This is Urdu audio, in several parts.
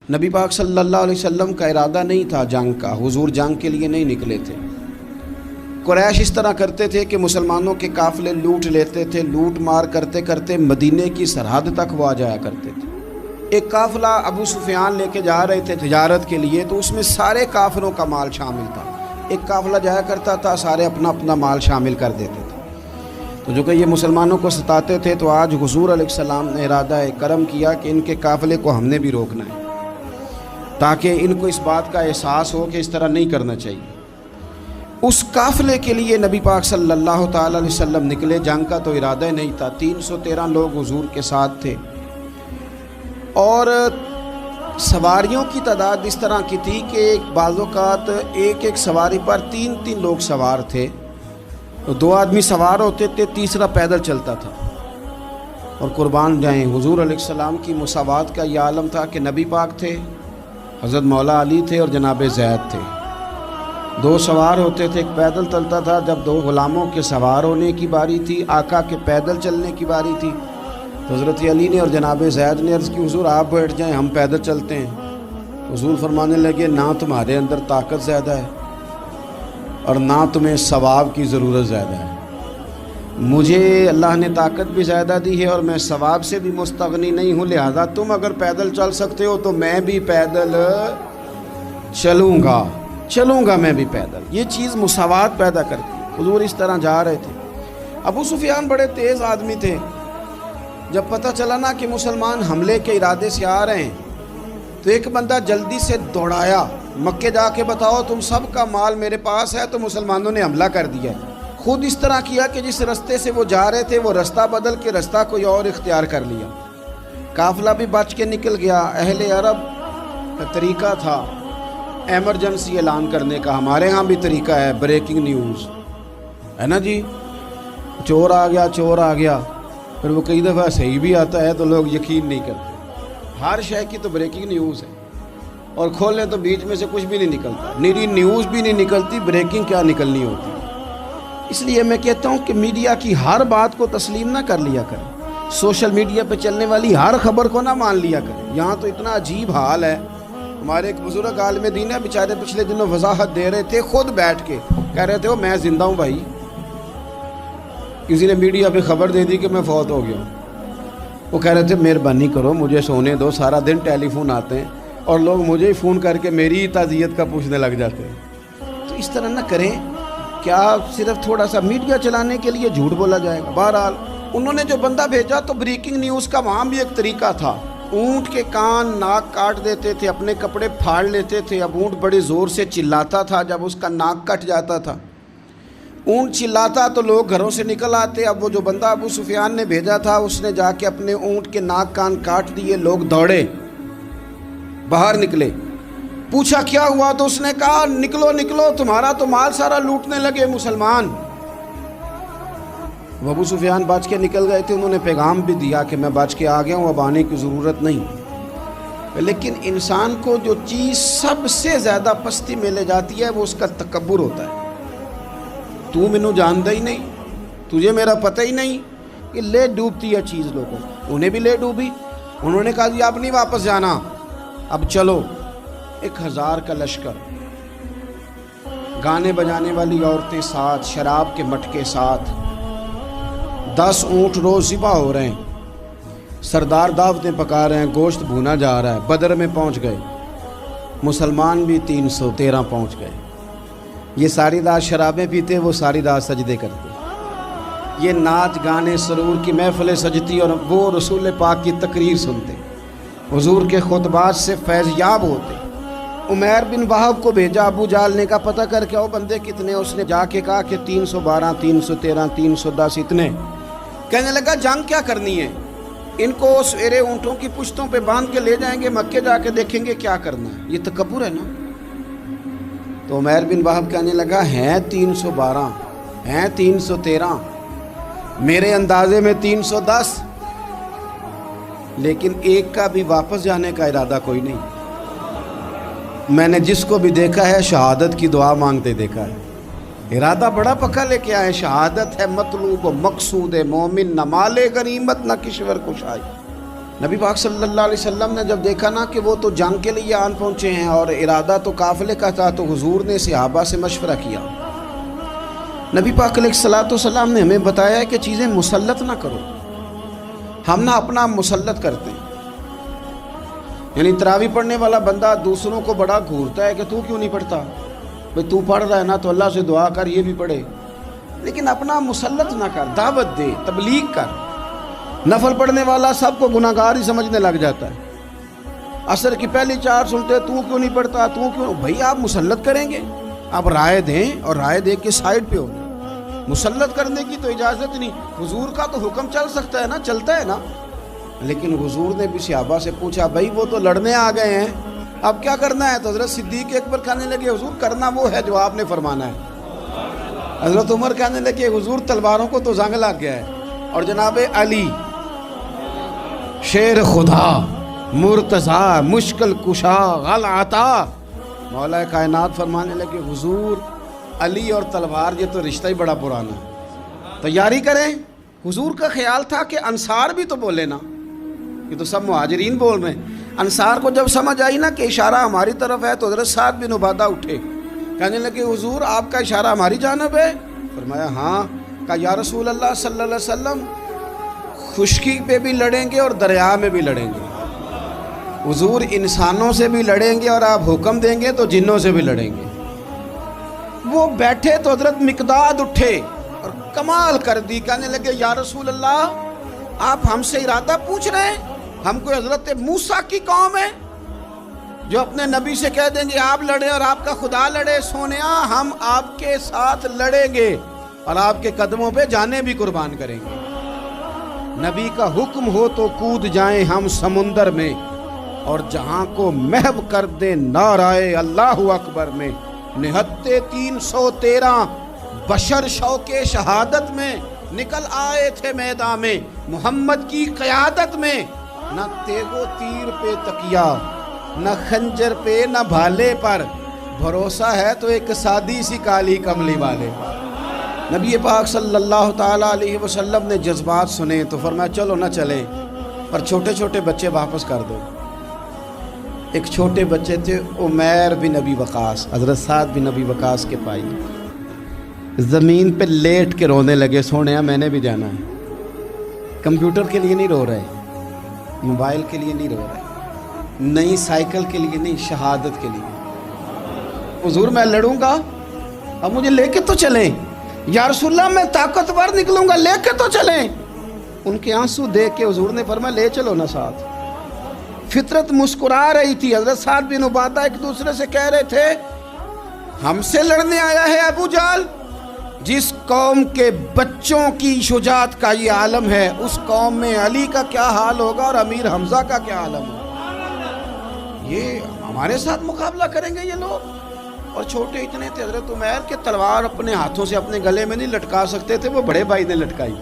نبی پاک صلی اللہ علیہ وسلم کا ارادہ نہیں تھا جنگ کا، حضور جنگ کے لیے نہیں نکلے تھے۔ قریش اس طرح کرتے تھے کہ مسلمانوں کے قافلے لوٹ لیتے تھے، لوٹ مار کرتے کرتے مدینے کی سرحد تک وہ آ جایا کرتے تھے۔ ایک قافلہ ابو سفیان لے کے جا رہے تھے تجارت کے لیے، تو اس میں سارے کافروں کا مال شامل تھا۔ ایک قافلہ جایا کرتا تھا، سارے اپنا اپنا مال شامل کر دیتے تھے۔ تو جو کہ یہ مسلمانوں کو ستاتے تھے، تو آج حضور علیہ السلام نے ارادہ کرم کیا کہ ان کے قافلے کو ہم نے بھی روکنا ہے، تاکہ ان کو اس بات کا احساس ہو کہ اس طرح نہیں کرنا چاہیے۔ اس قافلے کے لیے نبی پاک صلی اللہ تعالی علیہ وسلم نکلے، جنگ کا تو ارادہ ہی نہیں تھا۔ 313 لوگ حضور کے ساتھ تھے، اور سواریوں کی تعداد اس طرح کی تھی کہ بعض اوقات ایک سواری پر 3 لوگ سوار تھے، 2 آدمی سوار ہوتے تھے، تیسرا پیدل چلتا تھا۔ اور قربان جائیں، حضور علیہ السلام کی مساوات کا یہ عالم تھا کہ نبی پاک تھے، حضرت مولا علی تھے اور جناب زید تھے۔ 2 سوار ہوتے تھے، ایک پیدل چلتا تھا۔ جب 2 غلاموں کے سوار ہونے کی باری تھی، آقا کے پیدل چلنے کی باری تھی، تو حضرت علی نے اور جناب زید نے عرض کی حضور آپ بیٹھ جائیں، ہم پیدل چلتے ہیں۔ حضور فرمانے لگے نہ تمہارے اندر طاقت زیادہ ہے اور نہ تمہیں ثواب کی ضرورت زیادہ ہے، مجھے اللہ نے طاقت بھی زیادہ دی ہے اور میں ثواب سے بھی مستغنی نہیں ہوں، لہذا تم اگر پیدل چل سکتے ہو تو میں بھی پیدل چلوں گا میں بھی پیدل۔ یہ چیز مساوات پیدا کرتی۔ حضور اس طرح جا رہے تھے۔ ابو سفیان بڑے تیز آدمی تھے، جب پتہ چلا نا کہ مسلمان حملے کے ارادے سے آ رہے ہیں، تو ایک بندہ جلدی سے دوڑایا، مکے جا کے بتاؤ تم سب کا مال میرے پاس ہے۔ تو مسلمانوں نے حملہ کر دیا۔ خود اس طرح کیا کہ جس رستے سے وہ جا رہے تھے وہ رستہ بدل کے رستہ کوئی اور اختیار کر لیا۔ قافلہ بھی بچ کے نکل گیا۔ اہل عرب کا طریقہ تھا ایمرجنسی اعلان کرنے کا، ہمارے ہاں بھی طریقہ ہے، بریکنگ نیوز ہے نا جی، چور آ گیا، پھر وہ کئی دفعہ صحیح بھی آتا ہے تو لوگ یقین نہیں کرتے۔ ہر شے کی تو بریکنگ نیوز ہے، اور کھولیں تو بیچ میں سے کچھ بھی نہیں نکلتا، نیری نیوز بھی نہیں نکلتی، بریکنگ کیا نکلنی ہوتی۔ اس لیے میں کہتا ہوں کہ میڈیا کی ہر بات کو تسلیم نہ کر لیا کریں، سوشل میڈیا پہ چلنے والی ہر خبر کو نہ مان لیا کریں۔ یہاں تو اتنا عجیب حال ہے، ہمارے ایک بزرگ عالم دین ہے، بیچارے پچھلے دنوں وضاحت دے رہے تھے، خود بیٹھ کے کہہ رہے تھے وہ میں زندہ ہوں بھائی، کسی نے میڈیا پہ خبر دے دی کہ میں فوت ہو گیا ہوں۔ وہ کہہ رہے تھے مہربانی کرو مجھے سونے دو، سارا دن ٹیلی فون آتے ہیں اور لوگ مجھے ہی فون کر کے میری ہی تعزیت کا پوچھنے لگ جاتے ہیں۔ تو اس طرح نہ کریں، کیا صرف تھوڑا سا میڈیا چلانے کے لیے جھوٹ بولا جائے گا؟ بہرحال انہوں نے جو بندہ بھیجا تو بریکنگ نیوز کا وہاں بھی ایک طریقہ تھا، اونٹ کے کان ناک کاٹ دیتے تھے، اپنے کپڑے پھاڑ لیتے تھے۔ اب اونٹ بڑے زور سے چلاتا تھا، جب اس کا ناک کٹ جاتا تھا، اونٹ چلاتا تو لوگ گھروں سے نکل آتے۔ اب وہ جو بندہ ابو سفیان نے بھیجا تھا، اس نے جا کے اپنے اونٹ کے ناک کان کاٹ دیے، لوگ دوڑے باہر نکلے، پوچھا کیا ہوا، تو اس نے کہا نکلو تمہارا تو مال سارا لوٹنے لگے مسلمان۔ وہ ابو سفیان بچ کے نکل گئے تھے، انہوں نے پیغام بھی دیا کہ میں بچ کے آ گیا ہوں، اب آنے کی ضرورت نہیں۔ لیکن انسان کو جو چیز سب سے زیادہ پستی میں لے جاتی ہے وہ اس کا تکبر ہوتا ہے۔ تو مینوں جاندا ہی نہیں، تجھے میرا پتہ ہی نہیں، کہ لے ڈوبتی ہے چیز لوگوں۔ انہیں بھی لے ڈوبی، انہوں نے کہا جی اب نہیں واپس جانا، اب چلو۔ 1000 کا لشکر، گانے بجانے والی عورتیں ساتھ، شراب کے مٹکے ساتھ، 10 اونٹ روز ذبح ہو رہے ہیں، سردار دعوتیں پکا رہے ہیں، گوشت بھونا جا رہا ہے۔ بدر میں پہنچ گئے، مسلمان بھی 313 پہنچ گئے۔ یہ ساری رات شرابیں پیتے، وہ ساری رات سجدے کرتے، یہ ناچ گانے سرور کی محفلیں سجتی اور وہ رسول پاک کی تقریر سنتے، حضور کے خطبات سے فیض یاب ہوتے۔ عمیر بن وہب کو بھیجا ابو جہل نے کہا پتہ کر کے آؤ بندے کتنے، اس نے جا کے کہا کہ 312 313 310 اتنے۔ کہنے لگا جنگ کیا کرنی ہے، ان کو سویرے اونٹوں کی پشتوں پہ باندھ کے لے جائیں گے، مکے جا کے دیکھیں گے کیا کرنا ہے۔ یہ تکبر ہے نا۔ تو عمیر بن وہب کہنے لگا ہیں 312 ہیں 313، میرے اندازے میں 310، لیکن ایک کا بھی واپس جانے کا ارادہ کوئی نہیں۔ میں نے جس کو بھی دیکھا ہے شہادت کی دعا مانگتے دیکھا ہے، ارادہ بڑا پکا لے کے آئے، شہادت ہے مطلوب و مقصود مومن، نہ مال غنیمت نہ کشور کشائی۔ نبی پاک صلی اللہ علیہ وسلم نے جب دیکھا نا کہ وہ تو جنگ کے لیے آن پہنچے ہیں اور ارادہ تو قافلے کا تھا، تو حضور نے صحابہ سے مشورہ کیا۔ نبی پاک علیہ الصلوۃ والسلام نے ہمیں بتایا ہے کہ چیزیں مسلط نہ کرو، ہم نہ اپنا مسلط کرتے ہیں۔ یعنی تراویح پڑھنے والا بندہ دوسروں کو بڑا گھورتا ہے کہ تو کیوں نہیں پڑھتا، بھئی تو پڑھ رہا ہے نا تو اللہ سے دعا کر یہ بھی پڑھے، لیکن اپنا مسلط نہ کر، دعوت دے، تبلیغ کر۔ نفل پڑھنے والا سب کو گناہگار ہی سمجھنے لگ جاتا ہے، عصر کی پہلی 4 سنتے تو کیوں نہیں پڑھتا، تو کیوں؟ بھئی آپ مسلط کریں گے، آپ رائے دیں، اور رائے دے کے سائڈ پہ ہو۔ مسلط کرنے کی تو اجازت نہیں، حضور کا تو حکم چل سکتا ہے نا، چلتا ہے نا، لیکن حضور نے بھی صحابہ سے پوچھا بھائی وہ تو لڑنے آ گئے ہیں، اب کیا کرنا ہے؟ تو حضرت صدیق اکبر کہنے لگے حضور کرنا وہ ہے جو آپ نے فرمانا ہے۔ حضرت عمر کہنے لگے حضور تلواروں کو تو زنگ لگ گیا ہے۔ اور جناب علی شیر خدا مرتضیٰ مشکل کشا غل عطا، مولا کائنات فرمانے لگے حضور علی اور تلوار یہ تو رشتہ ہی بڑا پرانا ہے، تیاری کریں۔ حضور کا خیال تھا کہ انصار بھی تو بولے نا، یہ تو سب مہاجرین بول رہے ہیں۔ انصار کو جب سمجھ آئی نا کہ اشارہ ہماری طرف ہے تو حضرت سعد بن عبادہ اٹھے، کہنے لگے حضور آپ کا اشارہ ہماری جانب ہے؟ فرمایا ہاں۔ کہا یا رسول اللہ صلی اللہ علیہ وسلم خشکی پہ بھی لڑیں گے اور دریا میں بھی لڑیں گے، حضور انسانوں سے بھی لڑیں گے اور آپ حکم دیں گے تو جنوں سے بھی لڑیں گے۔ وہ بیٹھے تو حضرت مقداد اٹھے اور کمال کر دی، کہنے لگے یا رسول اللہ آپ ہم سے ارادہ پوچھ رہے ہیں؟ ہم کوئی حضرت موسیٰ کی قوم ہے جو اپنے نبی سے کہہ دیں گے آپ لڑیں اور آپ کا خدا لڑے؟ سونیا ہم آپ کے ساتھ لڑیں گے اور آپ کے قدموں پہ جانیں بھی قربان کریں گے۔ نبی کا حکم ہو تو کود جائیں ہم سمندر میں اور جہاں کو محو کر دیں نعرہ اللہ اکبر میں۔ نہتے 313 بشر شوق شہادت میں نکل آئے تھے میدان میں، محمد کی قیادت میں نہ تیغ و تیر پہ تکیہ، نہ خنجر پہ نہ بھالے پر، بھروسہ ہے تو ایک سادی سی کالی کملی والے۔ نبی پاک صلی اللہ تعالیٰ علیہ وسلم نے جذبات سنے تو فرمایا چلو نہ چلیں، پر چھوٹے چھوٹے بچے واپس کر دو۔ ایک چھوٹے بچے تھے عمیر بن ابی وقاص، حضرت سعد بن ابی وقاص کے بھائی، زمین پہ لیٹ کے رونے لگے، سونے میں نے بھی جانا ہے۔ کمپیوٹر کے لیے نہیں رو رہے، موبائل کے لیے نہیں رو رہے، نئی سائیکل کے لیے نہیں، شہادت کے لیے۔ حضور میں لڑوں گا، اب مجھے لے کے تو چلیں۔ یا رسول اللہ میں طاقتور نکلوں گا، لے کے تو چلیں۔ ان کے آنسو دیکھ کے حضور نے فرمایا لے چلو نا ساتھ۔ فطرت مسکرا رہی تھی۔ حضرت سعد بن عبادہ ایک دوسرے سے کہہ رہے تھے ہم سے لڑنے آیا ہے ابو جہل، جس قوم کے بچوں کی شجاعت کا یہ عالم ہے، اس قوم میں علی کا کیا حال ہوگا اور امیر حمزہ کا کیا عالم ہوگا۔ یہ ہمارے ساتھ مقابلہ کریں گے یہ لوگ؟ اور چھوٹے اتنے تھے حضرت عمیر کے تلوار اپنے ہاتھوں سے اپنے گلے میں نہیں لٹکا سکتے تھے، وہ بڑے بھائی نے لٹکائی۔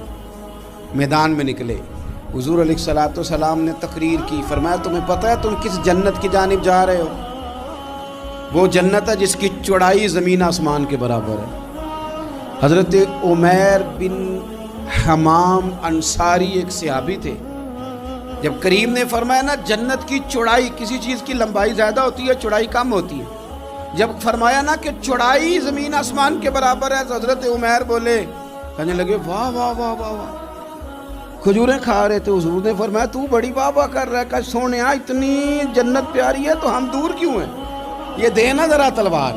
میدان میں نکلے، حضور علیہ الصلوۃ والسلام نے تقریر کی، فرمایا تمہیں پتہ ہے تم کس جنت کی جانب جا رہے ہو؟ وہ جنت ہے جس کی چوڑائی زمین آسمان کے برابر ہے۔ حضرت عمیر بن حمام انصاری ایک صحابی تھے، جب کریم نے فرمایا نا جنت کی چوڑائی، کسی چیز کی لمبائی زیادہ ہوتی ہے چوڑائی کم ہوتی ہے، جب فرمایا نا کہ چوڑائی زمین آسمان کے برابر ہے تو حضرت عمیر بولے، کہنے لگے واہ واہ واہ واہ واہ۔ کھجوریں کھا رہے تھے، حضور نے فرمایا تو بڑی واہ واہ کر رہا ہے، کہ سونیا اتنی جنت پیاری ہے تو ہم دور کیوں ہیں، یہ دینا ذرا تلوار۔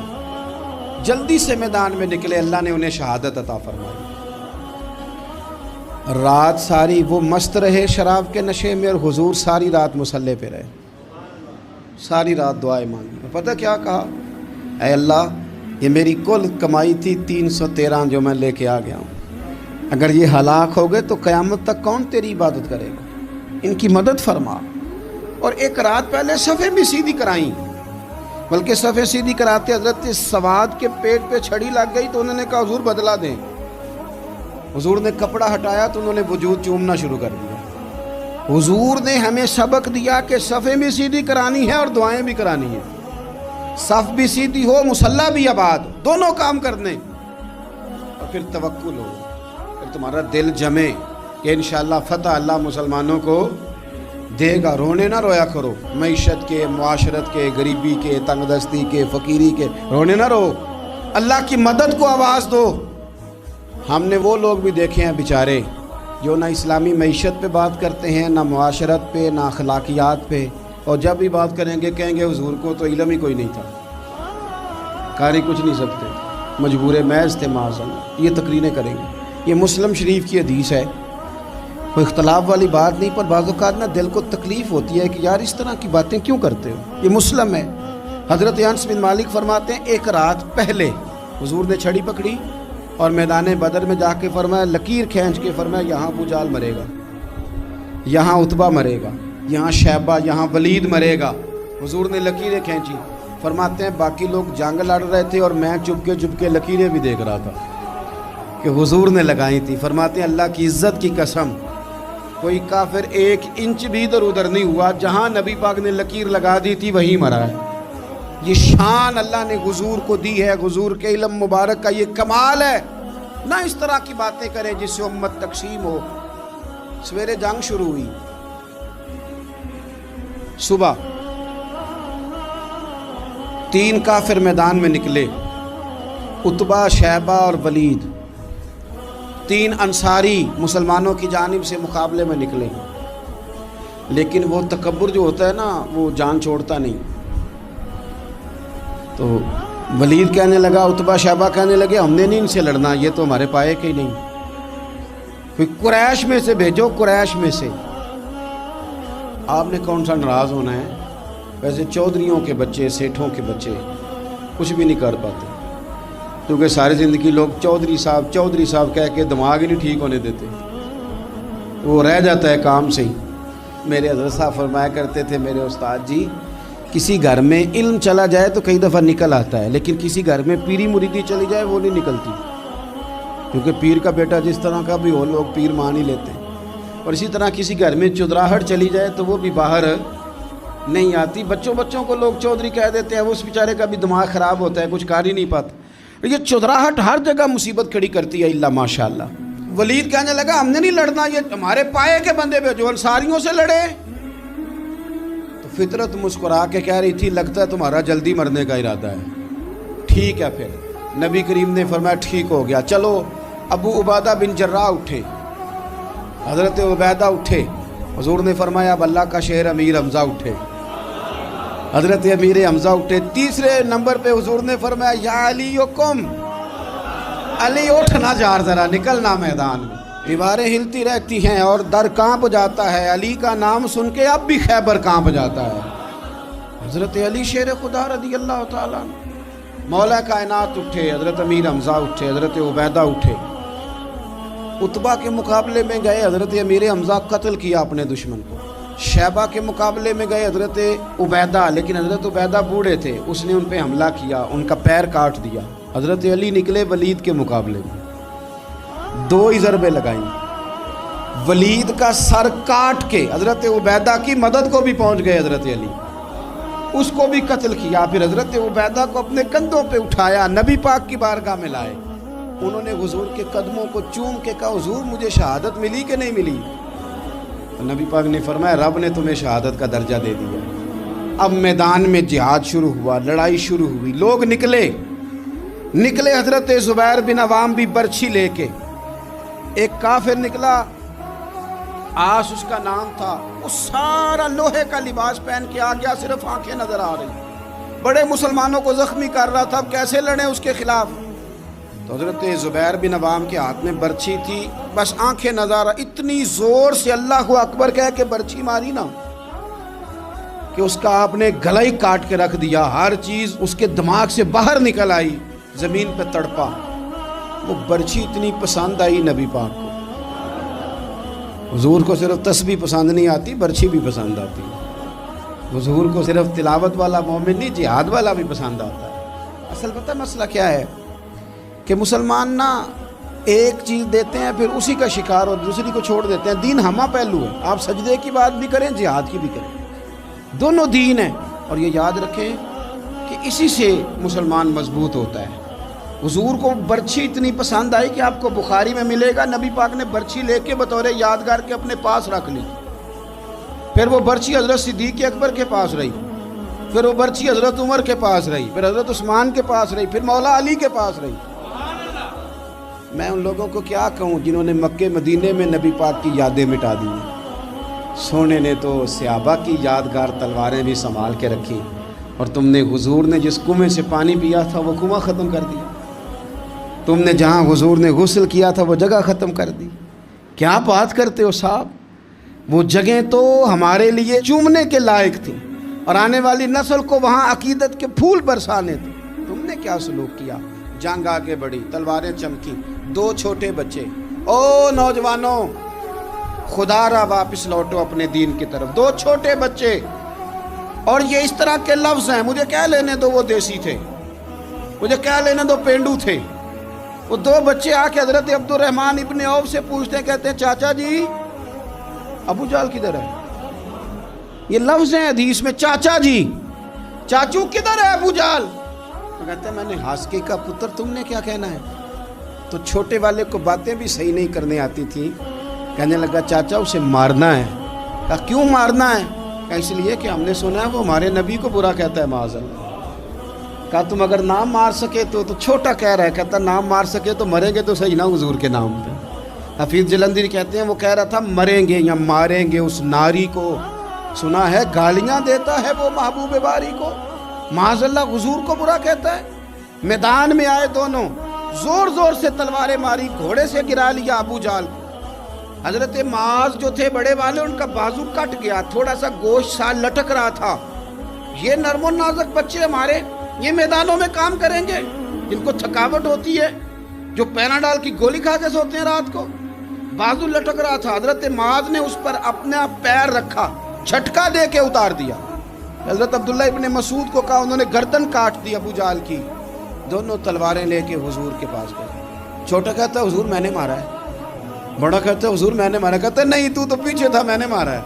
جلدی سے میدان میں نکلے، اللہ نے انہیں شہادت عطا فرمائی۔ رات ساری وہ مست رہے شراب کے نشے میں، اور حضور ساری رات مصلی پہ رہے، ساری رات دعائیں مانگی۔ پتہ کیا کہا؟ اے اللہ یہ میری کل کمائی تھی 313 جو میں لے کے آ گیا ہوں، اگر یہ ہلاک ہو گئے تو قیامت تک کون تیری عبادت کرے گا، ان کی مدد فرما۔ اور ایک رات پہلے صفیں بھی سیدھی کرائیں، بلکہ صفیں سیدھی کراتے حضرت سواد کے پیٹ پہ چھڑی لگ گئی تو انہوں نے کہا حضور بدلا دیں۔ حضور نے کپڑا ہٹایا تو انہوں نے وجود چومنا شروع کر دیا۔ حضور نے ہمیں سبق دیا کہ صفیں بھی سیدھی کرانی ہے اور دعائیں بھی کرانی ہیں، صف بھی سیدھی ہو، مصلی بھی آباد، دونوں کام کرنے، اور پھر توکل ہو، پھر تمہارا دل جمے کہ انشاءاللہ فتح اللہ مسلمانوں کو دے گا، رونے نہ رویا کرو، معیشت کے، معاشرت کے، غریبی کے، تنگ دستی کے، فقیری کے رونے نہ رو، اللہ کی مدد کو آواز دو۔ ہم نے وہ لوگ بھی دیکھے ہیں بیچارے جو نہ اسلامی معیشت پہ بات کرتے ہیں، نہ معاشرت پہ، نہ اخلاقیات پہ، اور جب بھی بات کریں گے کہیں گے حضور کو تو علم ہی کوئی نہیں تھا، قاری کچھ نہیں سکتے، مجبور محض تھے معاذ اللہ، یہ تقریریں کریں گے۔ یہ مسلم شریف کی حدیث ہے، کوئی اختلاف والی بات نہیں، پر بعض اوقات نا دل کو تکلیف ہوتی ہے کہ یار اس طرح کی باتیں کیوں کرتے ہو، یہ مسلم ہے۔ حضرت انس بن مالک فرماتے ہیں ایک رات پہلے حضور نے چھڑی پکڑی اور میدان بدر میں جا کے فرمایا، لکیر کھینچ کے فرمایا یہاں ابو جہل مرے گا، یہاں عتبہ مرے گا، یہاں شیبہ، یہاں ولید مرے گا۔ حضور نے لکیریں کھینچی، فرماتے ہیں باقی لوگ جنگ لڑ رہے تھے اور میں چپ کے لکیریں بھی دیکھ رہا تھا کہ حضور نے لگائی تھی۔ فرماتے ہیں اللہ کی عزت کی قسم کوئی کافر 1 انچ بھی ادھر ادھر نہیں ہوا، جہاں نبی پاک نے لکیر لگا دی تھی وہیں مرا ہے۔ یہ شان اللہ نے حضور کو دی ہے، حضور کے علم مبارک کا یہ کمال ہے۔ نہ اس طرح کی باتیں کریں جس سے امت تقسیم ہو۔ سویرے جنگ شروع ہوئی، صبح 3 کافر میدان میں نکلے، عتبہ، شیبہ اور ولید، 3 انصاری مسلمانوں کی جانب سے مقابلے میں نکلے، لیکن وہ تکبر جو ہوتا ہے نا وہ جان چھوڑتا نہیں۔ تو ولید کہنے لگا، عتبہ شیبہ کہنے لگے ہم نے نہیں ان سے لڑنا، یہ تو ہمارے پائے کے ہی نہیں، کوئی قریش میں سے بھیجو، قریش میں سے۔ آپ نے کون سا ناراض ہونا ہے، ویسے چودھریوں کے بچے، سیٹھوں کے بچے کچھ بھی نہیں کر پاتے، کیونکہ ساری زندگی لوگ چودھری صاحب کہہ کے دماغ ہی نہیں ٹھیک ہونے دیتے، وہ رہ جاتا ہے کام سے ہی۔ میرے حضرت صاحب فرمایا کرتے تھے، میرے استاد جی، کسی گھر میں علم چلا جائے تو کئی دفعہ نکل آتا ہے، لیکن کسی گھر میں پیری مریدی چلی جائے وہ نہیں نکلتی، کیونکہ پیر کا بیٹا جس طرح کا بھی ہو لوگ پیر مان ہی لیتے ہیں۔ اور اسی طرح کسی گھر میں چودراہٹ چلی جائے تو وہ بھی باہر نہیں آتی۔ بچوں کو لوگ چودھری کہہ دیتے ہیں، وہ اس بیچارے کا بھی دماغ خراب ہوتا ہے، کچھ کر ہی نہیں پاتا۔ یہ چودراہٹ ہر جگہ مصیبت کھڑی کرتی ہے، اللہ ماشاء اللہ۔ ولید کہنے لگا ہم نے نہیں لڑنا، یہ ہمارے پائے کے بندے پہ جو انصاریوں سے لڑے۔ تو فطرت مسکرا کے کہہ رہی تھی لگتا ہے تمہارا جلدی مرنے کا ارادہ ہے، ٹھیک ہے۔ پھر نبی کریم نے فرمایا ٹھیک ہو گیا، چلو۔ ابو عبیدہ بن جراح اٹھے، حضرت عبیدہ اٹھے، حضور نے فرمایا اب اللہ کا شہر امیر حمزہ اٹھے، حضرت امیر حمزہ اٹھے۔ تیسرے نمبر پہ حضور نے فرمایا یا علی یکم، علی اٹھنا جار ذرا نکلنا میدان میں۔ دیواریں ہلتی رہتی ہیں اور در کانپ جاتا ہے، علی کا نام سن کے اب بھی خیبر کانپ جاتا ہے۔ حضرت علی شیر خدا رضی اللہ تعالیٰ مولا کائنات اٹھے، حضرت امیر حمزہ اٹھے، حضرت عبیدہ اٹھے۔ عتبہ کے مقابلے میں گئے، حضرت امیر حمزہ قتل کیا اپنے دشمن کو۔ شیبہ کے مقابلے میں گئے حضرت عبیدہ، لیکن حضرت عبیدہ بوڑھے تھے، اس نے ان پہ حملہ کیا، ان کا پیر کاٹ دیا۔ حضرت علی نکلے ولید کے مقابلے میں، 2 ہی ضربیں لگائیں، ولید کا سر کاٹ کے حضرت عبیدہ کی مدد کو بھی پہنچ گئے حضرت علی، اس کو بھی قتل کیا۔ پھر حضرت عبیدہ کو اپنے کندھوں پہ اٹھایا، نبی پاک کی بارگاہ میں لائے، انہوں نے حضور کے قدموں کو چوم کے کہا حضور مجھے شہادت ملی کہ نہیں ملی؟ نبی پاک نے فرمایا رب نے تمہیں شہادت کا درجہ دے دیا۔ اب میدان میں جہاد شروع ہوا، لڑائی شروع ہوئی، لوگ نکلے۔ حضرت زبیر بن عوام بھی برچھی لے کے، ایک کافر نکلا، آس اس کا نام تھا، وہ سارا لوہے کا لباس پہن کے آ گیا، صرف آنکھیں نظر آ رہی، بڑے مسلمانوں کو زخمی کر رہا تھا، اب کیسے لڑیں اس کے خلاف؟ تو حضرت زبیر بن عوام کے ہاتھ میں برچھی تھی، بس آنکھیں نظر، اتنی زور سے اللہ اکبر کہہ کے برچھی ماری نا کہ اس کا آپ نے گلا ہی کاٹ کے رکھ دیا، ہر چیز اس کے دماغ سے باہر نکل آئی، زمین پہ تڑپا۔ وہ برچھی اتنی پسند آئی نبی پاک کو، حضور کو صرف تسبیح پسند نہیں آتی، برچھی بھی پسند آتی، حضور کو صرف تلاوت والا مومن نہیں، جہاد والا بھی پسند آتا ہے۔ اصل پتہ مسئلہ کیا ہے کہ مسلمان نا ایک چیز دیتے ہیں پھر اسی کا شکار اور دوسری کو چھوڑ دیتے ہیں۔ دین ہمہ پہلو ہے، آپ سجدے کی بات بھی کریں، جہاد کی بھی کریں، دونوں دین ہیں، اور یہ یاد رکھیں کہ اسی سے مسلمان مضبوط ہوتا ہے۔ حضور کو برچھی اتنی پسند آئی کہ آپ کو بخاری میں ملے گا، نبی پاک نے برچھی لے کے بطور یادگار کے اپنے پاس رکھ لی، پھر وہ برچی حضرت صدیق اکبر کے پاس رہی، پھر وہ برچی حضرت عمر کے پاس رہی، پھر حضرت عثمان کے پاس رہی، پھر مولا علی کے پاس رہی۔ میں ان لوگوں کو کیا کہوں جنہوں نے مکے مدینے میں نبی پاک کی یادیں مٹا دی۔ سونے نے تو صحابہ کی یادگار تلواریں بھی سنبھال کے رکھی، اور تم نے حضور نے جس کنویں سے پانی پیا تھا وہ کنواں ختم کر دیا، تم نے جہاں حضور نے غسل کیا تھا وہ جگہ ختم کر دی۔ کیا بات کرتے ہو صاحب، وہ جگہیں تو ہمارے لیے چومنے کے لائق تھیں، اور آنے والی نسل کو وہاں عقیدت کے پھول برسانے تھے۔ تم نے کیا سلوک کیا؟ جنگ آگے بڑھی، تلواریں چمکی، 2 چھوٹے بچے۔ او نوجوانوں، خدا را واپس لوٹو اپنے دین کی طرف۔ 2 چھوٹے بچے، اور یہ اس طرح کے لفظ ہیں، مجھے کیا لینے دو وہ دیسی تھے، مجھے کیا لینے دو پینڈو تھے۔ وہ 2 بچے آ کے حضرت عبد الرحمن ابن عوف سے پوچھتے ہیں، کہتے ہیں چاچا جی ابو جال کدھر ہے؟ یہ لفظ ہیں حدیث میں، چاچا جی، چاچو کدھر ہے ابو جال؟ تو کہتے ہیں میں نے ہاسکی کا پتر، تم نے کیا کہنا ہے؟ تو چھوٹے والے کو باتیں بھی صحیح نہیں کرنے آتی تھی، کہنے لگا چاچا اسے مارنا ہے۔ کہا کیوں مارنا ہے؟ کہا اس لیے کہ ہم نے سنا ہے وہ ہمارے نبی کو برا کہتا ہے معاذ اللہ۔ کہا تم اگر نام مار سکے تو چھوٹا کہہ رہا ہے، کہتا نام مار سکے تو مریں گے تو صحیح نا حضور کے نام پہ۔ حفیظ جلندری کہتے ہیں وہ کہہ رہا تھا مریں گے یا ماریں گے اس ناری کو، سنا ہے گالیاں دیتا ہے وہ محبوب باری کو، معاذ اللہ حضور کو برا کہتا ہے۔ میدان میں آئے دونوں، زور زور سے تلواریں ماری، گھوڑے سے گرا لیا ابو جال کو۔ حضرت معاذ جو تھے بڑے والے، ان کا بازو کٹ گیا، تھوڑا سا گوشت سا لٹک رہا تھا۔ یہ نرم و نازک بچے ہمارے، یہ میدانوں میں کام کریں گے؟ جن کو تھکاوٹ ہوتی ہے، جو پیناڈال کی گولی کھا کے سوتے ہیں رات کو، بازو لٹک رہا تھا۔ حضرت معاذ نے اس پر اپنا پیر رکھا، جھٹکا دے کے اتار دیا۔ حضرت عبداللہ ابن مسعود کو کہا، انہوں نے گردن کاٹ دی ابو جال کی۔ دونوں تلواریں لے کے حضور کے پاس گئے۔ چھوٹا کہتا ہے حضور میں نے مارا ہے، بڑا کہتا ہے حضور میں نے مارا۔ کہتا ہے نہیں تو پیچھے تھا، میں نے مارا ہے۔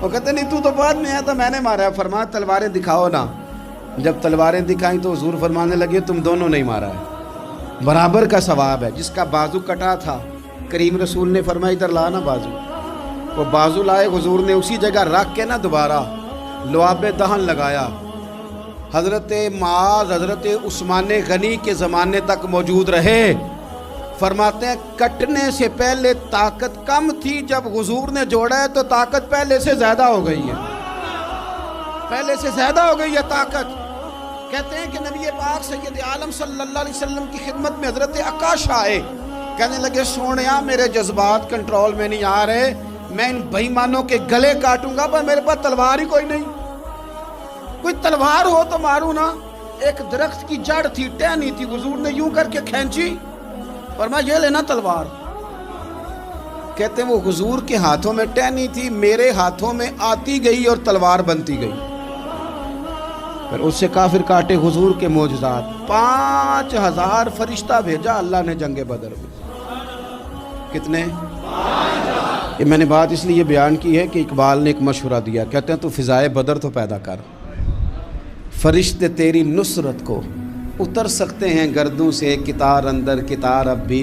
وہ کہتے ہیں نہیں تو بعد میں آیا تھا، میں نے مارا ہے۔ فرمایا تلواریں دکھاؤ نا۔ جب تلواریں دکھائیں تو حضور فرمانے لگے تم دونوں نہیں مارا ہے، برابر کا ثواب ہے۔ جس کا بازو کٹا تھا کریم رسول نے فرمایا ادھر لا نا بازو، وہ بازو لائے، حضور نے اسی جگہ رکھ کے نا دوبارہ لعاب دہن لگایا۔ حضرت معاذ حضرت عثمان غنی کے زمانے تک موجود رہے۔ فرماتے ہیں کٹنے سے پہلے طاقت کم تھی، جب حضور نے جوڑا ہے تو طاقت پہلے سے زیادہ ہو گئی ہے، پہلے سے زیادہ ہو گئی ہے طاقت۔ کہتے ہیں کہ نبی پاک سید عالم صلی اللہ علیہ وسلم کی خدمت میں حضرت عکاش آئے، کہنے لگے سونیا میرے جذبات کنٹرول میں نہیں آ رہے، میں ان بے ایمانوں کے گلے کاٹوں گا، پر میرے پاس تلوار ہی کوئی نہیں، کوئی تلوار ہو تو ماروں نا۔ ایک درخت کی جڑ تھی، ٹہنی تھی، حضور نے یوں کر کے کھینچی، فرمایا یہ لینا تلوار۔ کہتے ہیں وہ حضور کے ہاتھوں میں ٹہنی تھی، میرے ہاتھوں میں آتی گئی اور تلوار بنتی گئی۔ پھر اس سے کافر کاٹے حضور کے معجزات۔ 5000 فرشتہ بھیجا اللہ نے جنگ بدر میں۔ کتنے؟ یہ میں نے بات اس لیے بیان کی ہے کہ اقبال نے ایک مشورہ دیا، کہتے ہیں تو فضائے بدر تو پیدا کر، فرشتے تیری نصرت کو اتر سکتے ہیں گردوں سے، کتار اندر کتار اب بھی۔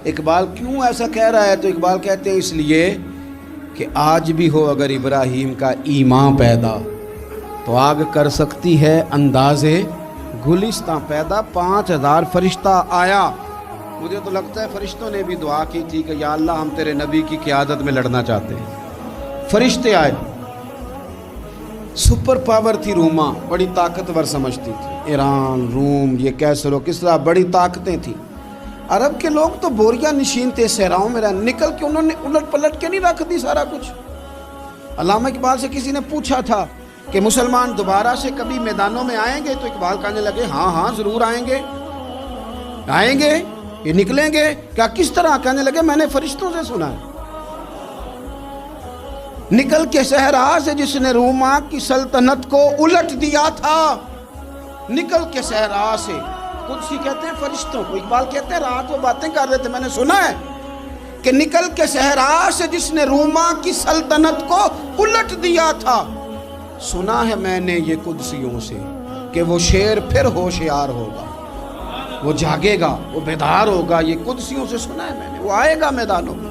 اقبال کیوں ایسا کہہ رہا ہے؟ تو اقبال کہتے ہیں اس لیے کہ آج بھی ہو اگر ابراہیم کا ایمان پیدا تو آگ کر سکتی ہے انداز گلستاں پیدا۔ 5000 فرشتہ آیا۔ مجھے تو لگتا ہے فرشتوں نے بھی دعا کی تھی کہ یا اللہ ہم تیرے نبی کی قیادت میں لڑنا چاہتے ہیں۔ فرشتے آئے، سپر پاور تھی روما، بڑی طاقتور سمجھتی تھی، ایران، روم، یہ کیسر و کسرا، بڑی طاقتیں تھیں۔ عرب کے لوگ تو بوریاں نشین تھے، صحراؤں میں نکل کے انہوں نے الٹ پلٹ کے نہیں رکھ دی سارا کچھ۔ علامہ اقبال سے کسی نے پوچھا تھا کہ مسلمان دوبارہ سے کبھی میدانوں میں آئیں گے؟ تو اقبال کہنے لگے ہاں ہاں ضرور آئیں گے، آئیں گے، یہ نکلیں گے۔ کیا کس طرح؟ کہنے لگے میں نے فرشتوں سے سنا ہے، نکل کے صحرا سے جس نے روما کی سلطنت کو الٹ دیا تھا، نکل کے صحرا سے۔ قدسی کہتے ہیں فرشتوں کو، اقبال کہتے ہیں رات وہ باتیں کر رہے تھے، میں نے سنا ہے کہ نکل کے صحرا سے جس نے روما کی سلطنت کو الٹ دیا تھا۔ سنا ہے میں نے یہ قدسیوں سے کہ وہ شیر پھر ہوشیار ہوگا، وہ جاگے گا، وہ بیدار ہوگا، یہ قدسیوں سے سنا ہے میں نے، وہ آئے گا میدانوں میں۔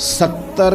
70